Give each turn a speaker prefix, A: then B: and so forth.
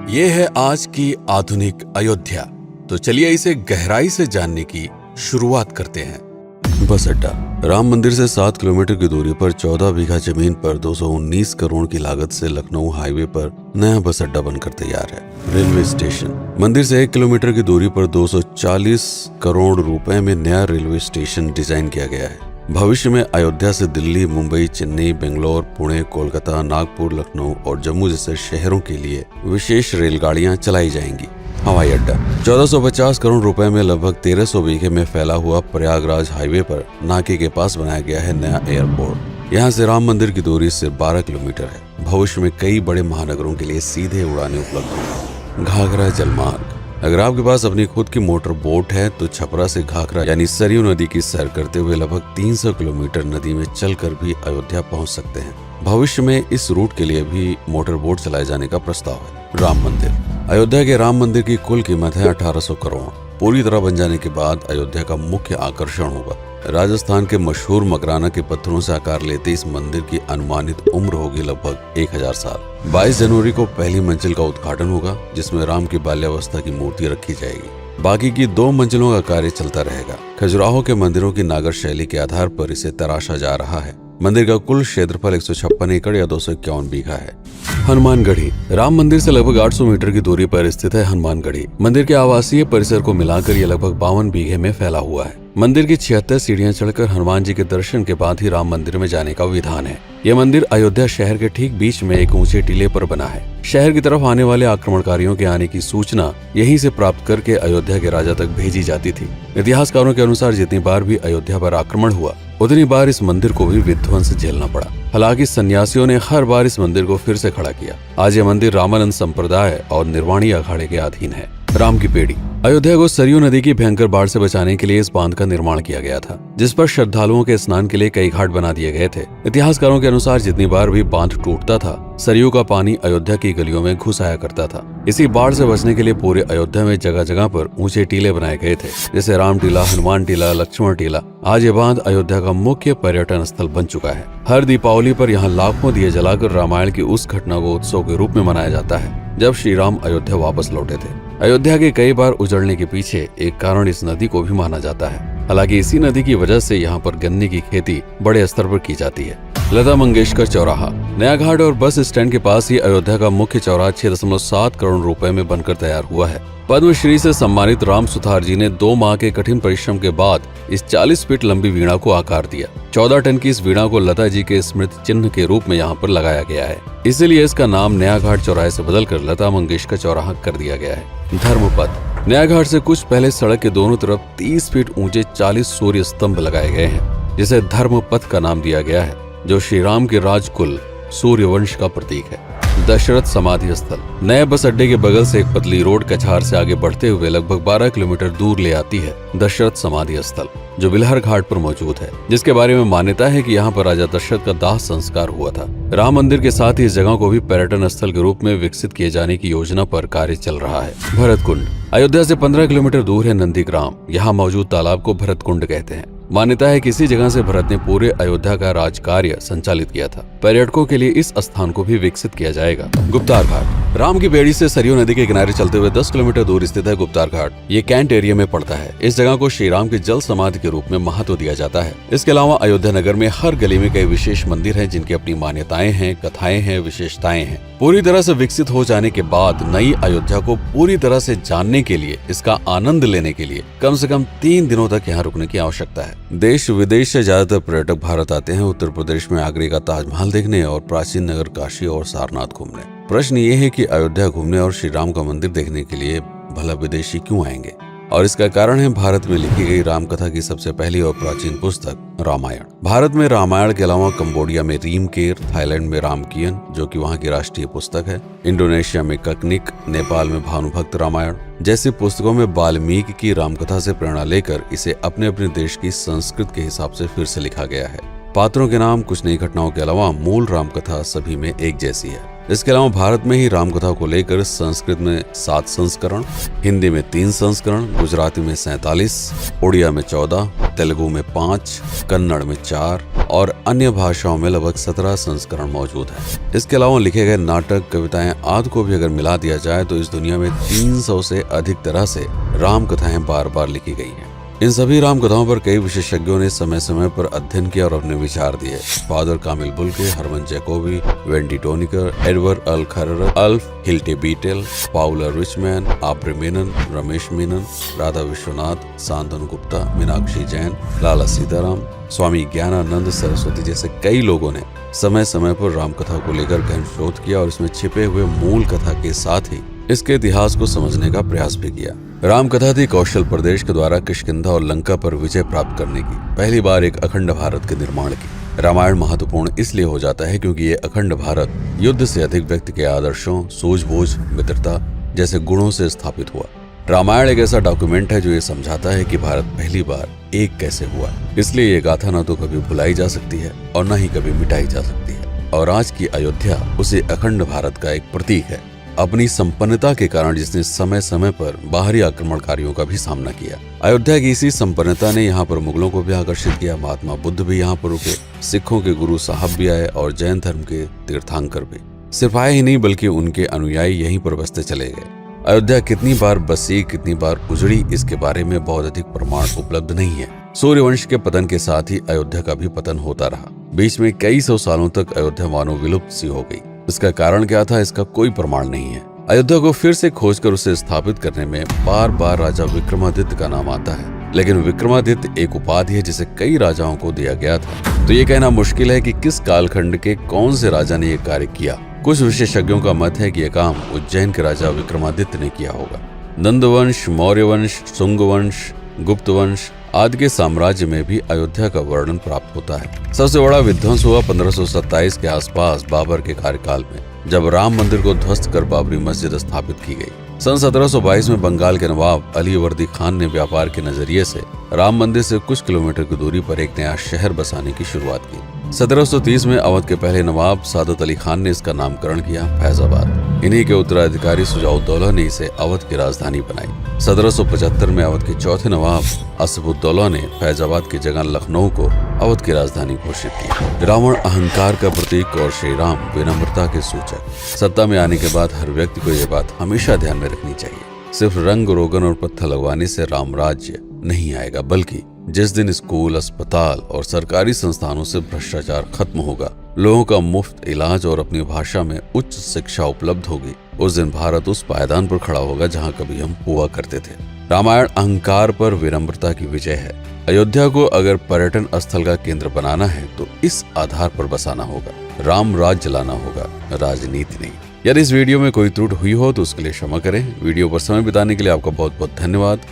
A: ये है आज की आधुनिक अयोध्या। तो चलिए इसे गहराई से जानने की शुरुआत करते हैं। बस अड्डा। राम मंदिर से 7 किलोमीटर की दूरी पर 14 बीघा जमीन पर 219 करोड़ की लागत से लखनऊ हाईवे पर नया बस अड्डा बनकर तैयार है। Railway station. मंदिर से 1 किलोमीटर की दूरी पर 240 करोड़ रुपए में नया रेलवे स्टेशन डिजाइन किया गया है। भविष्य में अयोध्या से दिल्ली, मुंबई, चेन्नई, बेंगलोर, पुणे, कोलकाता, नागपुर, लखनऊ और जम्मू जैसे शहरों के लिए विशेष रेलगाड़ियां चलाई जाएंगी। हवाई अड्डा। 1450 करोड़ रुपए में लगभग 1300 बीघे में फैला हुआ प्रयागराज हाईवे पर नाके के पास बनाया गया है नया एयरपोर्ट। यहाँ से राम मंदिर की दूरी सिर्फ 12 किलोमीटर है। भविष्य में कई बड़े महानगरों के लिए सीधे उड़ानें उपलब्ध होंगी। घाघरा जलमार्ग। अगर आपके पास अपनी खुद की मोटर बोट है तो छपरा से घाघरा यानी सरयू नदी की सैर करते हुए लगभग 300 किलोमीटर नदी में चलकर भी अयोध्या पहुंच सकते हैं। भविष्य में इस रूट के लिए भी मोटर बोट चलाए जाने का प्रस्ताव है। राम मंदिर। अयोध्या के राम मंदिर की कुल कीमत है 1800 करोड़। पूरी तरह बन जाने के बाद अयोध्या का मुख्य आकर्षण होगा। राजस्थान के मशहूर मकराना के पत्थरों से आकार लेते इस मंदिर की अनुमानित उम्र होगी लगभग 1000 साल। 22 जनवरी को पहली मंजिल का उद्घाटन होगा, जिसमें राम की बाल्यावस्था की मूर्ति रखी जाएगी। बाकी की 2 मंजिलों का कार्य चलता रहेगा। खजुराहो के मंदिरों की नागर शैली के आधार पर इसे तराशा जा रहा है। मंदिर का कुल क्षेत्रफल 156 एकड़ या 251 बीघा है। हनुमानगढ़ी। राम मंदिर से लगभग 800 मीटर की दूरी पर स्थित है हनुमानगढ़ी। मंदिर के आवासीय परिसर को मिलाकर यह लगभग 52 बीघे में फैला हुआ है। मंदिर की 76 सीढ़ियां चढ़कर हनुमान जी के दर्शन के बाद ही राम मंदिर में जाने का विधान है। यह मंदिर अयोध्या शहर के ठीक बीच में एक ऊंचे टीले पर बना है। शहर की तरफ आने वाले आक्रमणकारियों के आने की सूचना यहीं से प्राप्त करके अयोध्या के राजा तक भेजी जाती थी। इतिहासकारों के अनुसार जितनी बार भी अयोध्या पर आक्रमण हुआ उतनी बार इस मंदिर को भी विध्वंस झेलना पड़ा। हालांकि सन्यासियों ने हर बार इस मंदिर को फिर से खड़ा किया। आज यह मंदिर रामानंद संप्रदाय और निर्वाणी अखाड़े के अधीन है। राम की पेड़ी। अयोध्या को सरयू नदी की भयंकर बाढ़ से बचाने के लिए इस बांध का निर्माण किया गया था, जिस पर श्रद्धालुओं के स्नान के लिए कई घाट बना दिए गए थे। इतिहासकारों के अनुसार जितनी बार भी बांध टूटता था, सरयू का पानी अयोध्या की गलियों में घुस आया करता था। इसी बाढ़ से बचने के लिए पूरे अयोध्या में जगह जगह पर ऊंचे टीले बनाए गए थे, जैसे राम टीला, हनुमान टीला, लक्ष्मण टीला। आज ये बांध अयोध्या का मुख्य पर्यटन स्थल बन चुका है। हर दीपावली पर यहाँ लाखों दिए जलाकर रामायण की उस घटना को उत्सव के रूप में मनाया जाता है जब श्री राम अयोध्या वापस लौटे थे। अयोध्या के कई बार उजड़ने के पीछे एक कारण इस नदी को भी माना जाता है। हालांकि इसी नदी की वजह से यहाँ पर गन्ने की खेती बड़े स्तर पर की जाती है। लता मंगेशकर चौराहा। नया घाट और बस स्टैंड के पास ही अयोध्या का मुख्य चौराहा 6.7 करोड़ रुपए में बनकर तैयार हुआ है। पद्मश्री से सम्मानित राम सुथार जी ने 2 माह के कठिन परिश्रम के बाद इस 40 फीट लंबी वीणा को आकार दिया। 14 टन की इस वीणा को लता जी के स्मृति चिन्ह के रूप में यहाँ पर लगाया गया है। इसीलिए इसका नाम नया घाट चौराहे से बदलकर लता मंगेशकर चौराहा कर दिया गया है। धर्मपथ। नया घाट से कुछ पहले सड़क के दोनों तरफ 30 फीट ऊंचे 40 सूर्य स्तंभ लगाए गए हैं, जिसे धर्मपथ का नाम दिया गया है, जो श्री राम के राजकुल सूर्यवंश का प्रतीक है। दशरथ समाधि स्थल। नए बस अड्डे के बगल से एक पतली रोड कछार से आगे बढ़ते हुए लगभग 12 किलोमीटर दूर ले आती है दशरथ समाधि स्थल, जो बिलहर घाट पर मौजूद है, जिसके बारे में मान्यता है कि यहाँ पर राजा दशरथ का दाह संस्कार हुआ था। राम मंदिर के साथ ही इस जगह को भी पर्यटन स्थल के रूप में विकसित किए जाने की योजना पर कार्य चल रहा है। भरत कुंड। अयोध्या से 15 किलोमीटर दूर है नंदीग्राम। यहाँ मौजूद तालाब को भरत कुंड कहते हैं। मान्यता है कि इसी जगह से भरत ने पूरे अयोध्या का राज कार्य संचालित किया था। पर्यटकों के लिए इस स्थान को भी विकसित किया जाएगा। गुप्तार घाट। राम की बेड़ी से सरयू नदी के किनारे चलते हुए 10 किलोमीटर दूर स्थित है गुप्तार घाट। ये कैंट एरिया में पड़ता है। इस जगह को श्री राम के जल समाधि के रूप में महत्व दिया जाता है। इसके अलावा अयोध्या नगर में हर गली में कई विशेष मंदिर हैं, जिनकी अपनी मान्यताएं हैं, कथाएं हैं, विशेषताएं हैं। पूरी तरह से विकसित हो जाने के बाद नई अयोध्या को पूरी तरह से जानने के लिए, इसका आनंद लेने के लिए कम से कम 3 दिनों तक यहाँ रुकने की आवश्यकता है। देश विदेश से ज्यादातर पर्यटक भारत आते हैं उत्तर प्रदेश में आगरे का ताजमहल देखने और प्राचीन नगर काशी और सारनाथ घूमने। प्रश्न ये है कि अयोध्या घूमने और श्री राम का मंदिर देखने के लिए भला विदेशी क्यों आएंगे? और इसका कारण है भारत में लिखी गई राम कथा की सबसे पहली और प्राचीन पुस्तक रामायण। भारत में रामायण के अलावा कंबोडिया में रीमकेर, थाईलैंड में रामकियन जो कि वहाँ की राष्ट्रीय पुस्तक है, इंडोनेशिया में ककनिक, नेपाल में भानुभक्त रामायण जैसी पुस्तकों में वाल्मीकि की रामकथा से प्रेरणा लेकर इसे अपने अपने देश की संस्कृति के हिसाब से फिर से लिखा गया है। पात्रों के नाम, कुछ नई घटनाओं के अलावा मूल रामकथा सभी में एक जैसी है। इसके अलावा भारत में ही रामकथा को लेकर संस्कृत में 7 संस्करण, हिंदी में 3 संस्करण, गुजराती में 47, उड़िया में 14, तेलुगु में 5, कन्नड़ में 4 और अन्य भाषाओं में लगभग 17 संस्करण मौजूद है। इसके अलावा लिखे गए नाटक, कविताएं आदि को भी अगर मिला दिया जाए तो इस दुनिया में 300 से अधिक तरह से राम कथाएं बार बार लिखी गई हैं। इन सभी राम कथाओं पर कई विशेषज्ञों ने समय समय पर अध्ययन किया और अपने विचार दिए। Father Camille Bulcke, Hermann Jacobi, Wendy Doniger, Edward अल खरर, Alf Hiltebeitel, Paula Richman, Aubrey Menen, Ramesh Menon, Radha Vishwanath, Shantanu Gupta, Meenakshi Jain, Lala Sitaram, Swami Gyananand Saraswati जैसे कई लोगों ने समय समय पर रामकथा को लेकर गहन शोध किया और इसमें छिपे हुए मूल कथा के साथ ही इसके इतिहास को समझने का प्रयास भी किया। रामकथा थी कौशल प्रदेश के द्वारा किष्किंधा और लंका पर विजय प्राप्त करने की पहली बार एक अखंड भारत के निर्माण की। रामायण महत्वपूर्ण इसलिए हो जाता है क्योंकि ये अखंड भारत युद्ध से अधिक व्यक्ति के आदर्शों, सूझबूझ, मित्रता जैसे गुणों से स्थापित हुआ। रामायण एक ऐसा डॉक्यूमेंट है जो ये समझाता है कि भारत पहली बार एक कैसे हुआ। इसलिए ये गाथा न तो कभी भुलाई जा सकती है और न ही कभी मिटाई जा सकती है। और आज की अयोध्या उसे अखंड भारत का एक प्रतीक है, अपनी संपन्नता के कारण जिसने समय समय पर बाहरी आक्रमणकारियों का भी सामना किया। अयोध्या की इसी संपन्नता ने यहाँ पर मुगलों को भी आकर्षित किया। महात्मा बुद्ध भी यहाँ पर रुके, सिखों के गुरु साहब भी आए और जैन धर्म के तीर्थंकर भी। सिर्फ आए ही नहीं बल्कि उनके अनुयायी यहीं पर बसते चले गए। अयोध्या कितनी बार बसी, कितनी बार उजड़ी, इसके बारे में बहुत अधिक प्रमाण उपलब्ध नहीं है। सूर्यवंश के पतन के साथ ही अयोध्या का भी पतन होता रहा। बीच में कई सौ सालों तक अयोध्या मानो विलुप्त सी हो गई। इसका कारण क्या था, इसका कोई प्रमाण नहीं है। अयोध्या को फिर से खोजकर उसे स्थापित करने में बार बार राजा विक्रमादित्य का नाम आता है, लेकिन विक्रमादित्य एक उपाधि है जिसे कई राजाओं को दिया गया था। तो ये कहना मुश्किल है कि किस कालखंड के कौन से राजा ने यह कार्य किया। कुछ विशेषज्ञों का मत है कि यह काम उज्जैन के राजा विक्रमादित्य ने किया होगा। नंदवंश, मौर्य वंश, शुंग वंश, गुप्त वंश आदि के साम्राज्य में भी अयोध्या का वर्णन प्राप्त होता है। सबसे बड़ा विध्वंस हुआ 1527 के आसपास बाबर के कार्यकाल में, जब राम मंदिर को ध्वस्त कर बाबरी मस्जिद स्थापित की गई। सन 1722 में बंगाल के नवाब अलीवर्दी खान ने व्यापार के नजरिए से राम मंदिर से कुछ किलोमीटर की दूरी पर एक नया शहर बसाने की शुरुआत की। 1730 में अवध के पहले नवाब सादत अली खान ने इसका नामकरण किया फैजाबाद। इन्हीं के उत्तराधिकारी सुजाउद्दौला ने इसे अवध की राजधानी बनाई। 1775 में अवध के चौथे नवाब असफुद्दौला ने फैजाबाद की जगह लखनऊ को अवध की राजधानी घोषित की। रावण अहंकार का प्रतीक और श्री राम विनम्रता के सूचक। सत्ता में आने के बाद हर व्यक्ति को यह बात हमेशा ध्यान में रखनी चाहिए, सिर्फ रंग रोगन और पत्थर लगवाने से राम राज्य नहीं आएगा, बल्कि जिस दिन स्कूल, अस्पताल और सरकारी संस्थानों से भ्रष्टाचार खत्म होगा, लोगों का मुफ्त इलाज और अपनी भाषा में उच्च शिक्षा उपलब्ध होगी, उस दिन भारत उस पायदान पर खड़ा होगा जहां कभी हम हुआ करते थे। रामायण अहंकार पर विनम्रता की विजय है। अयोध्या को अगर पर्यटन स्थल का केंद्र बनाना है तो इस आधार पर बसाना होगा, राम राज्य लाना होगा, राजनीति नहीं। यदि इस वीडियो में कोई त्रुटि हुई हो तो उसके लिए क्षमा करें। वीडियो पर समय बिताने के लिए आपका बहुत बहुत धन्यवाद।